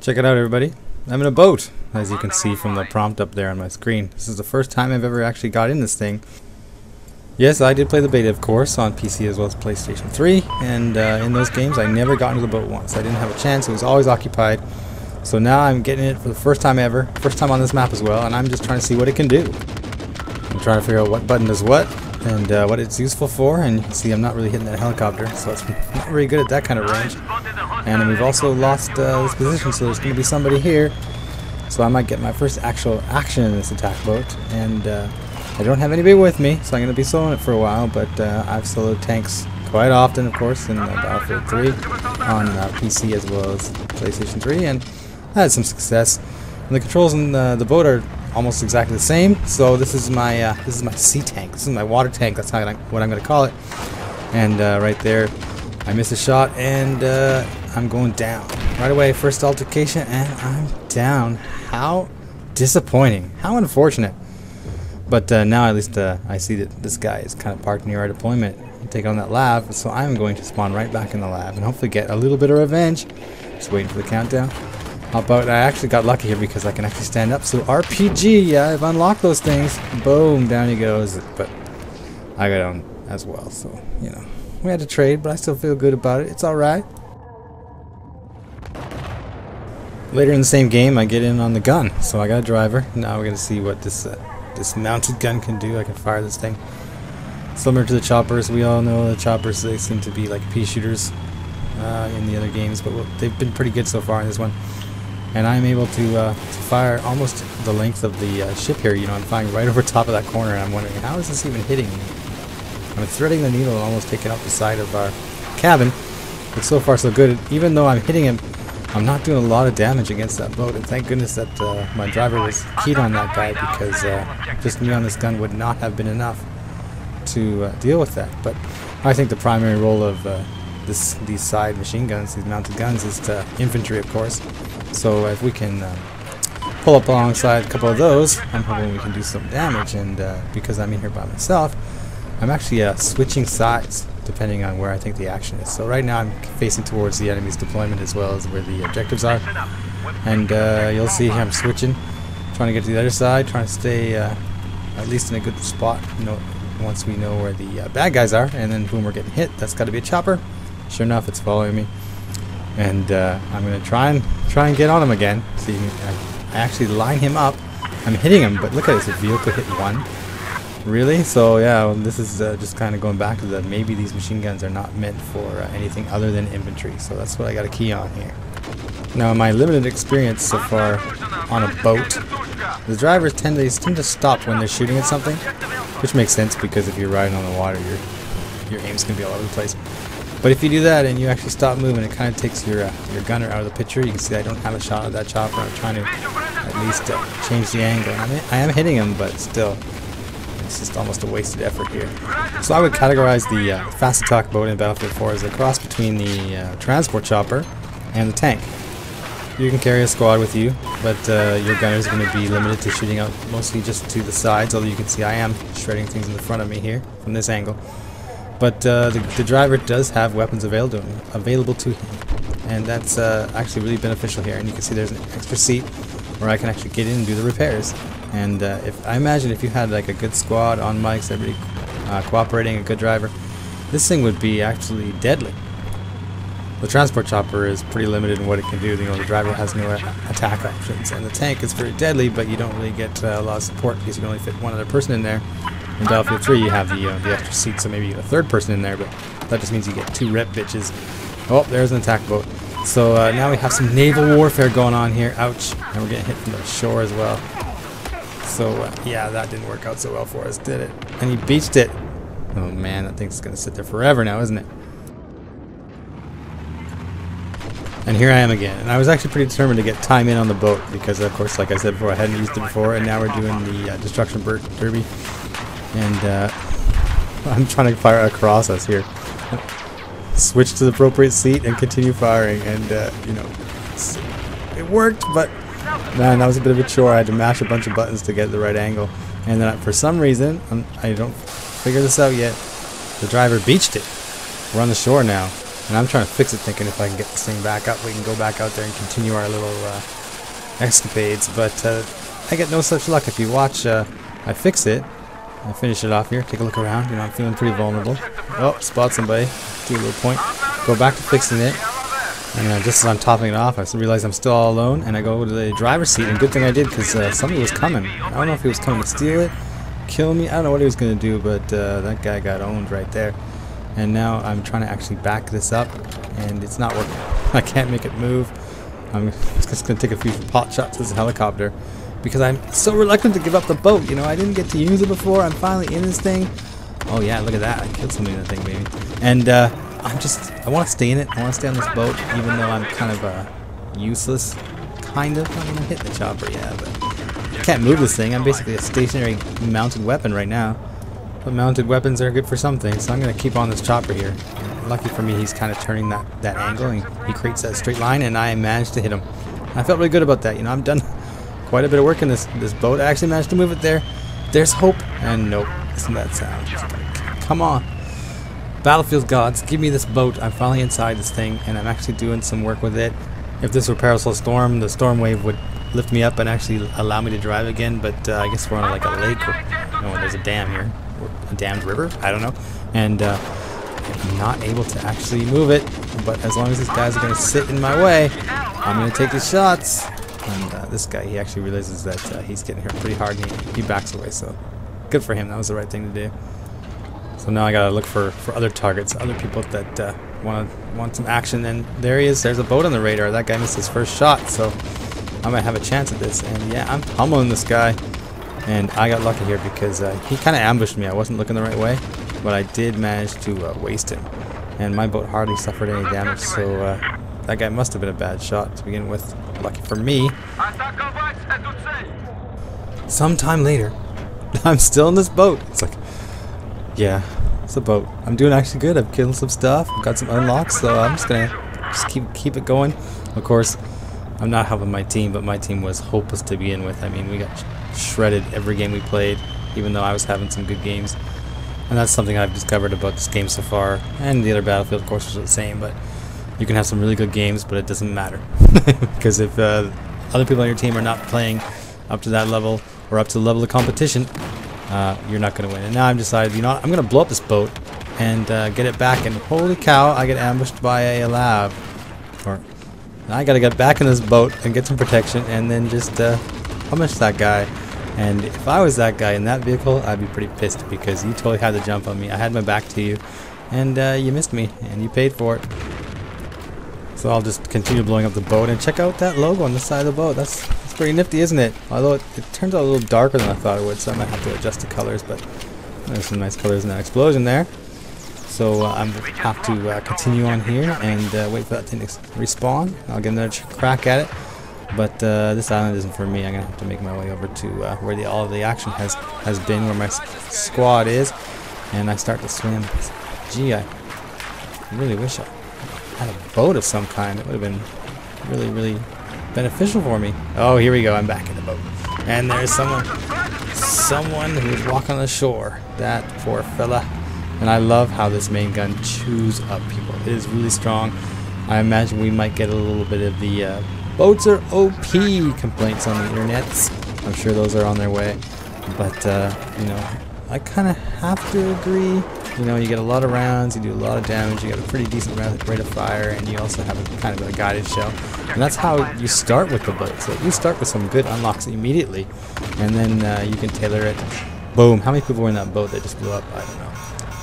Check it out, everybody. I'm in a boat, as you can see from the prompt up there on my screen. This is the first time I've ever actually got in this thing. Yes, I did play the beta, of course, on PC as well as PlayStation 3, and in those games I never got into the boat once. I didn't have a chance, it was always occupied. So now I'm getting it for the first time ever, first time on this map as well, and I'm just trying to see what it can do. I'm trying to figure out what button does what, and what it's useful for, and you can see I'm not really hitting that helicopter, so it's not very good at that kind of range. And we've also lost this position, so there's going to be somebody here. So I might get my first actual action in this attack boat, and I don't have anybody with me, so I'm going to be soloing it for a while, but I've soloed tanks quite often, of course, in Battlefield 3 on PC as well as PlayStation 3, and I had some success. And the controls in the boat are almost exactly the same. So this is my sea tank. This is my water tank. That's what I'm going to call it. And right there, I missed a shot, and I'm going down right away. First altercation, and I'm down. How disappointing! How unfortunate. But now at least I see that this guy is kind of parked near our deployment, take on that lab. So I'm going to spawn right back in the lab and hopefully get a little bit of revenge. Just waiting for the countdown. Hop out. I actually got lucky here because I can actually stand up. So RPG, yeah, I've unlocked those things. Boom, down he goes. But I got on as well. So, you know, we had to trade, but I still feel good about it. It's alright. Later in the same game, I get in on the gun. So I got a driver. Now we're going to see what this mounted gun can do. I can fire this thing. Similar to the choppers. We all know the choppers, they seem to be like pea shooters in the other games, but they've been pretty good so far in this one. And I'm able to fire almost the length of the ship here. You know, I'm firing right over top of that corner, and I'm wondering, how is this even hitting me? I'm threading the needle and almost taking out the side of our cabin. But so far so good. Even though I'm hitting him, I'm not doing a lot of damage against that boat. And thank goodness that my driver was keyed on that guy, because just me on this gun would not have been enough to deal with that. But I think the primary role of these side machine guns, these mounted guns, is to infantry, of course. So if we can pull up alongside a couple of those, I'm hoping we can do some damage. And because I'm in here by myself, I'm actually switching sides depending on where I think the action is. So right now I'm facing towards the enemy's deployment as well as where the objectives are. And you'll see I'm switching, trying to get to the other side, trying to stay at least in a good spot. You know, once we know where the bad guys are, and then boom, we're getting hit. That's got to be a chopper. Sure enough, it's following me. And I'm going to try and get on him again. See, I actually line him up. I'm hitting him, but look at this, the vehicle hit one. Really? So yeah, well, this is just kind of going back to that maybe these machine guns are not meant for anything other than infantry. So that's what I got a key on here. Now, in my limited experience so far on a boat, the drivers tend to stop when they're shooting at something, which makes sense because if you're riding on the water, your aim's gonna be all over the place. But if you do that and you actually stop moving, it kind of takes your gunner out of the picture. You can see I don't have a shot of that chopper. I'm trying to at least change the angle. I am hitting him, but still, it's just almost a wasted effort here. So I would categorize the fast attack boat in Battlefield 4 as a cross between the transport chopper and the tank. You can carry a squad with you, but your gunner is going to be limited to shooting out mostly just to the sides, although you can see I am shredding things in the front of me here from this angle. But the driver does have weapons available to him, and that's actually really beneficial here. And you can see there's an extra seat where I can actually get in and do the repairs. And I imagine if you had like a good squad on mics, everybody cooperating, a good driver, this thing would be actually deadly. The transport chopper is pretty limited in what it can do. You know, the driver has no attack options, and the tank is very deadly, but you don't really get a lot of support because you can only fit one other person in there. In Battlefield 3, you have the extra seat, so maybe you get a third person in there, but that just means you get 2 rep bitches. Oh, there's an attack boat. So now we have some naval warfare going on here. Ouch. And we're getting hit from the shore as well. So yeah, that didn't work out so well for us, did it? And he beached it. Oh man, that thing's going to sit there forever now, isn't it? And here I am again. And I was actually pretty determined to get time in on the boat because, of course, like I said before, I hadn't used it before, and now we're doing the destruction derby. And I'm trying to fire across us here. Switch to the appropriate seat and continue firing. And, you know, it worked, but man, that was a bit of a chore. I had to mash a bunch of buttons to get the right angle. And then for some reason, I don't figure this out yet, the driver beached it. We're on the shore now. And I'm trying to fix it, thinking if I can get this thing back up, we can go back out there and continue our little escapades. But I get no such luck. If you watch, I fix it. I finish it off here. Take a look around. You know, I'm feeling pretty vulnerable. Oh, spot somebody. Do a little point. Go back to fixing it. And just as I'm topping it off, I realize I'm still all alone. And I go to the driver's seat. And good thing I did, because somebody was coming. I don't know if he was coming to steal it, kill me. I don't know what he was going to do, but that guy got owned right there. And now I'm trying to actually back this up, and it's not working. I can't make it move. I'm just going to take a few pot shots with this helicopter, because I'm so reluctant to give up the boat. You know, I didn't get to use it before. I'm finally in this thing. Oh yeah, look at that. I killed somebody in that thing, baby. And I want to stay in it. I want to stay on this boat, even though I'm kind of useless. Kind of. I mean, I'm hitting the chopper, yeah, but I can't move this thing. I'm basically a stationary mounted weapon right now. But mounted weapons are good for something, so I'm going to keep on this chopper here. And lucky for me, he's kind of turning that angle, and he creates that straight line, and I managed to hit him. I felt really good about that. You know, I've done quite a bit of work in this boat. I actually managed to move it there. There's hope. And nope. Listen to that sound. Come on. Battlefield gods, give me this boat. I'm finally inside this thing, and I'm actually doing some work with it. If this were Parasol Storm, the storm wave would lift me up and actually allow me to drive again, but I guess we're on like a lake, or no, there's a dam here. A dammed river? I don't know. And I'm not able to actually move it, but as long as these guys are going to sit in my way, I'm going to take the shots. And this guy, he actually realizes that he's getting hurt pretty hard, and he backs away, so good for him. That was the right thing to do. So now I got to look for other targets, other people that want some action, and there he is. There's a boat on the radar. That guy missed his first shot, so I might have a chance at this. And yeah, I'm pummeling this guy. And I got lucky here because he kind of ambushed me. I wasn't looking the right way, but I did manage to waste him. And my boat hardly suffered any damage, so that guy must have been a bad shot to begin with. Lucky for me. Sometime later, I'm still in this boat. It's like, yeah, it's a boat. I'm doing actually good. I've killed some stuff. I've got some unlocks, so I'm just going to keep it going. Of course, I'm not helping my team, but my team was hopeless to begin with. I mean, we got shredded every game we played, even though I was having some good games. And that's something I've discovered about this game so far, and the other Battlefield, of course, was the same. But you can have some really good games, but it doesn't matter because if other people on your team are not playing up to that level or up to the level of competition, you're not going to win. And now I've decided, you know what, I'm going to blow up this boat and get it back. And holy cow, I get ambushed by a lab. Or I got to get back in this boat and get some protection, and then just punish that guy. And if I was that guy in that vehicle, I'd be pretty pissed, because you totally had to jump on me. I had my back to you, and you missed me, and you paid for it. So I'll just continue blowing up the boat, and check out that logo on the side of the boat. That's pretty nifty, isn't it? Although it turns out a little darker than I thought it would, so I might have to adjust the colors, but there's some nice colors in that explosion there. So I'm going to have to continue on here and wait for that thing to respawn. I'll get another crack at it. But this island isn't for me. I'm going to have to make my way over to where all of the action has been, where my squad is. And I start to swim. Gee, I really wish I had a boat of some kind. It would have been really, really beneficial for me. Oh, here we go. I'm back in the boat. And there's someone who's walking on the shore. That poor fella. And I love how this main gun chews up people. It is really strong. I imagine we might get a little bit of the boats are OP complaints on the internet. I'm sure those are on their way. But, you know, I kind of have to agree. You know, you get a lot of rounds, you do a lot of damage, you get a pretty decent rate of fire, and you also have a kind of a guided shell. And that's how you start with the boat. So you start with some good unlocks immediately, and then you can tailor it. Boom. How many people were in that boat that just blew up? I don't know.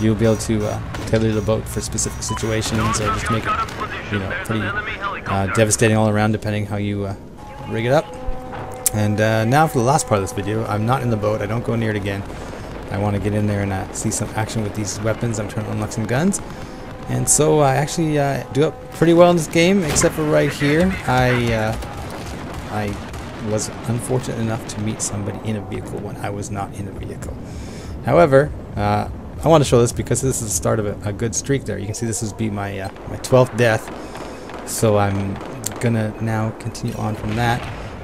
You'll be able to tailor the boat for specific situations, or just make it, you know, pretty devastating all around, depending how you rig it up. And now for the last part of this video. I'm not in the boat. I don't go near it again. I want to get in there and see some action with these weapons. I'm trying to unlock some guns. And so I actually do it pretty well in this game, except for right here. I was unfortunate enough to meet somebody in a vehicle when I was not in a vehicle. However, I want to show this because this is the start of a good streak there. You can see this would be my 12th death. So I'm going to now continue on from that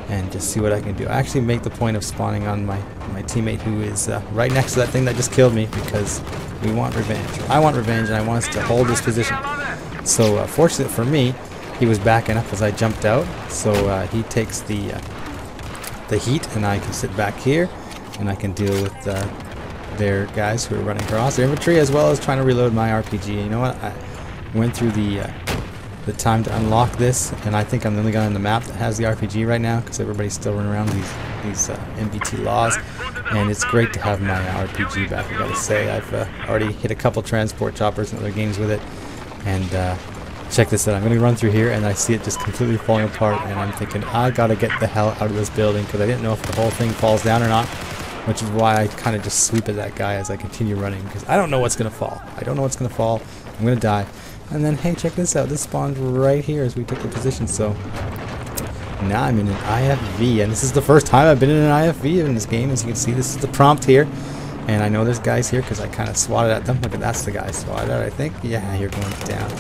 and just see what I can do. I actually make the point of spawning on my teammate who is right next to that thing that just killed me, because we want revenge. I want revenge, and I want us to hold this position. So fortunate for me, he was backing up as I jumped out. So he takes the heat, and I can sit back here, and I can deal with their guys who are running across their infantry, as well as trying to reload my RPG. You know what? I went through the time to unlock this, and I think I'm the only guy on the map that has the RPG right now, because everybody's still running around these MBT laws, and it's great to have my RPG back. I gotta say, I've already hit a couple transport choppers in other games with it, and check this out. I'm gonna run through here, and I see it just completely falling apart, and I'm thinking I gotta get the hell out of this building, because I didn't know if the whole thing falls down or not, which is why I kind of just sweep at that guy as I continue running, because I don't know what's gonna fall. I don't know what's gonna fall. I'm gonna die. And then, hey, check this out. This spawned right here as we took the position. So now I'm in an IFV, and this is the first time I've been in an IFV in this game. As you can see, this is the prompt here, and I know there's guys here because I kind of swatted at them. Look at that's the guy I swatted at, I think. Yeah, you're going down.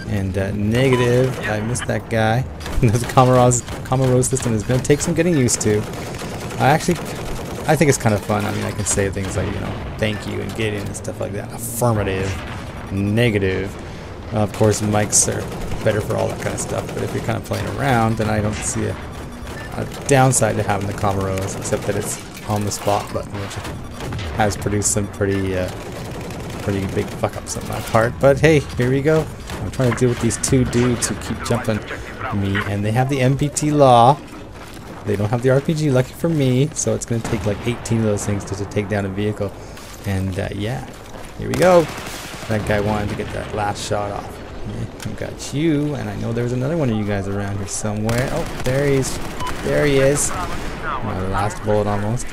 And negative. I missed that guy. The Comarose system is going to take some getting used to. I think it's kind of fun. I mean, I can say things like, you know, thank you and get in and stuff like that. Affirmative. Negative. Of course, mics are better for all that kind of stuff, but if you're kind of playing around, then I don't see a downside to having the Comarose, except that it's on the spot button, which has produced some pretty big fuck-ups on my part. But hey, here we go. I'm trying to deal with these two dudes who keep jumping me, and they have the MPT law. They don't have the RPG, lucky for me, so it's going to take like 18 of those things to take down a vehicle. And yeah, here we go. That guy wanted to get that last shot off. Yeah, I got you, and I know there's another one of you guys around here somewhere. Oh, there he is. There he is. My last bullet almost.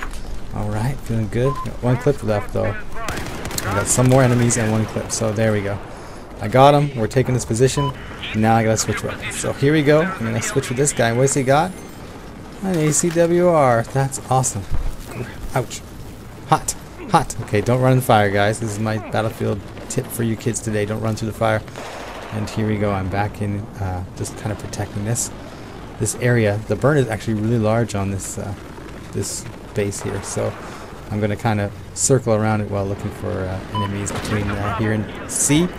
Alright, feeling good. Got one clip left though. I got some more enemies and one clip, so there we go. I got him. We're taking this position. Now I gotta switch weapons. So here we go. I'm gonna switch with this guy. What's he got? An ACWR. That's awesome. Ouch. Hot. Hot. Okay, don't run in fire, guys. This is my Battlefield tip for you kids today. Don't run through the fire. And here we go. I'm back in, just kind of protecting this area. The burn is actually really large on this this base here, so I'm going to kind of circle around it while looking for enemies between here and C.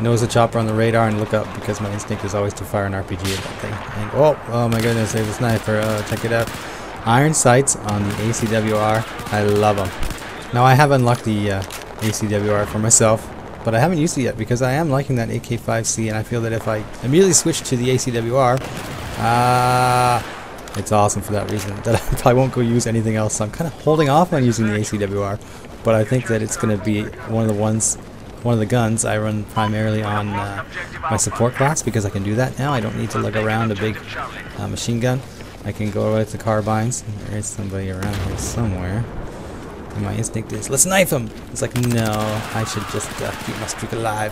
Nose the chopper on the radar and look up, because my instinct is always to fire an RPG at that thing. And oh my goodness, there's a sniper. Check it out. Iron sights on the ACWR. I love them. Now I have unlocked the ACWR for myself, but I haven't used it yet because I am liking that AK5C, and I feel that if I immediately switch to the ACWR, it's awesome for that reason, that I probably won't go use anything else. So I'm kind of holding off on using the ACWR, but I think that it's going to be one of the guns I run primarily on my support class, because I can do that now. I don't need to lug around a big machine gun. I can go right to carbines. There is somebody around here somewhere. And my instinct is, let's knife him! It's like, no, I should just keep my streak alive.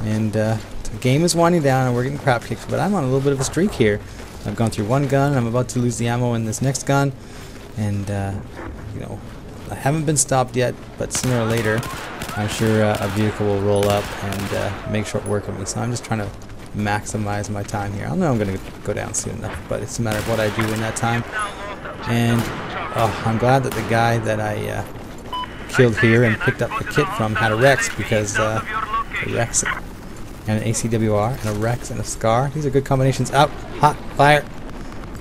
And the game is winding down and we're getting crap kicked, but I'm on a little bit of a streak here. I've gone through one gun, I'm about to lose the ammo in this next gun, and you know, I haven't been stopped yet, but sooner or later I'm sure a vehicle will roll up and make short work of me. So I'm just trying to maximize my time here. I know I'm going to go down soon enough, but it's a matter of what I do in that time. And I'm glad that the guy that I killed here and picked up the kit from had a Rex, because a Rex and an ACWR and a Rex and a Scar, these are good combinations. Out, hot, fire.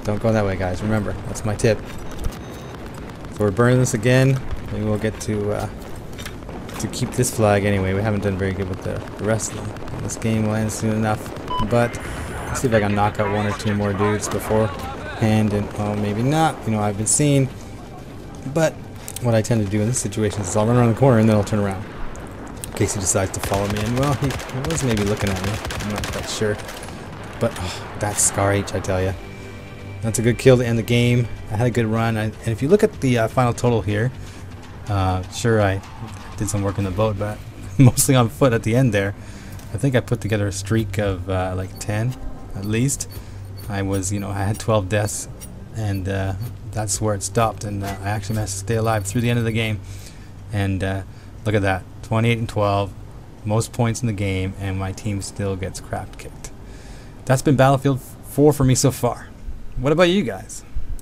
Don't go that way, guys. Remember, that's my tip. So we're burning this again. Maybe we'll get to keep this flag anyway. We haven't done very good with the rest of them. This game will end soon enough, but let's see if I can knock out one or two more dudes beforehand, and oh, maybe not. You know, I've been seen. But what I tend to do in this situation is I'll run around the corner and then I'll turn around in case he decides to follow me. And well, he was maybe looking at me. I'm not quite sure. But oh, that's Scar H, I tell you. That's a good kill to end the game. I had a good run, and if you look at the final total here, sure, I did some work in the boat, but mostly on foot at the end there. I think I put together a streak of like 10 at least. I was, you know, I had 12 deaths, and that's where it stopped, and I actually managed to stay alive through the end of the game. And look at that, 28 and 12, most points in the game, and my team still gets crap kicked. That's been Battlefield 4 for me so far. What about you guys?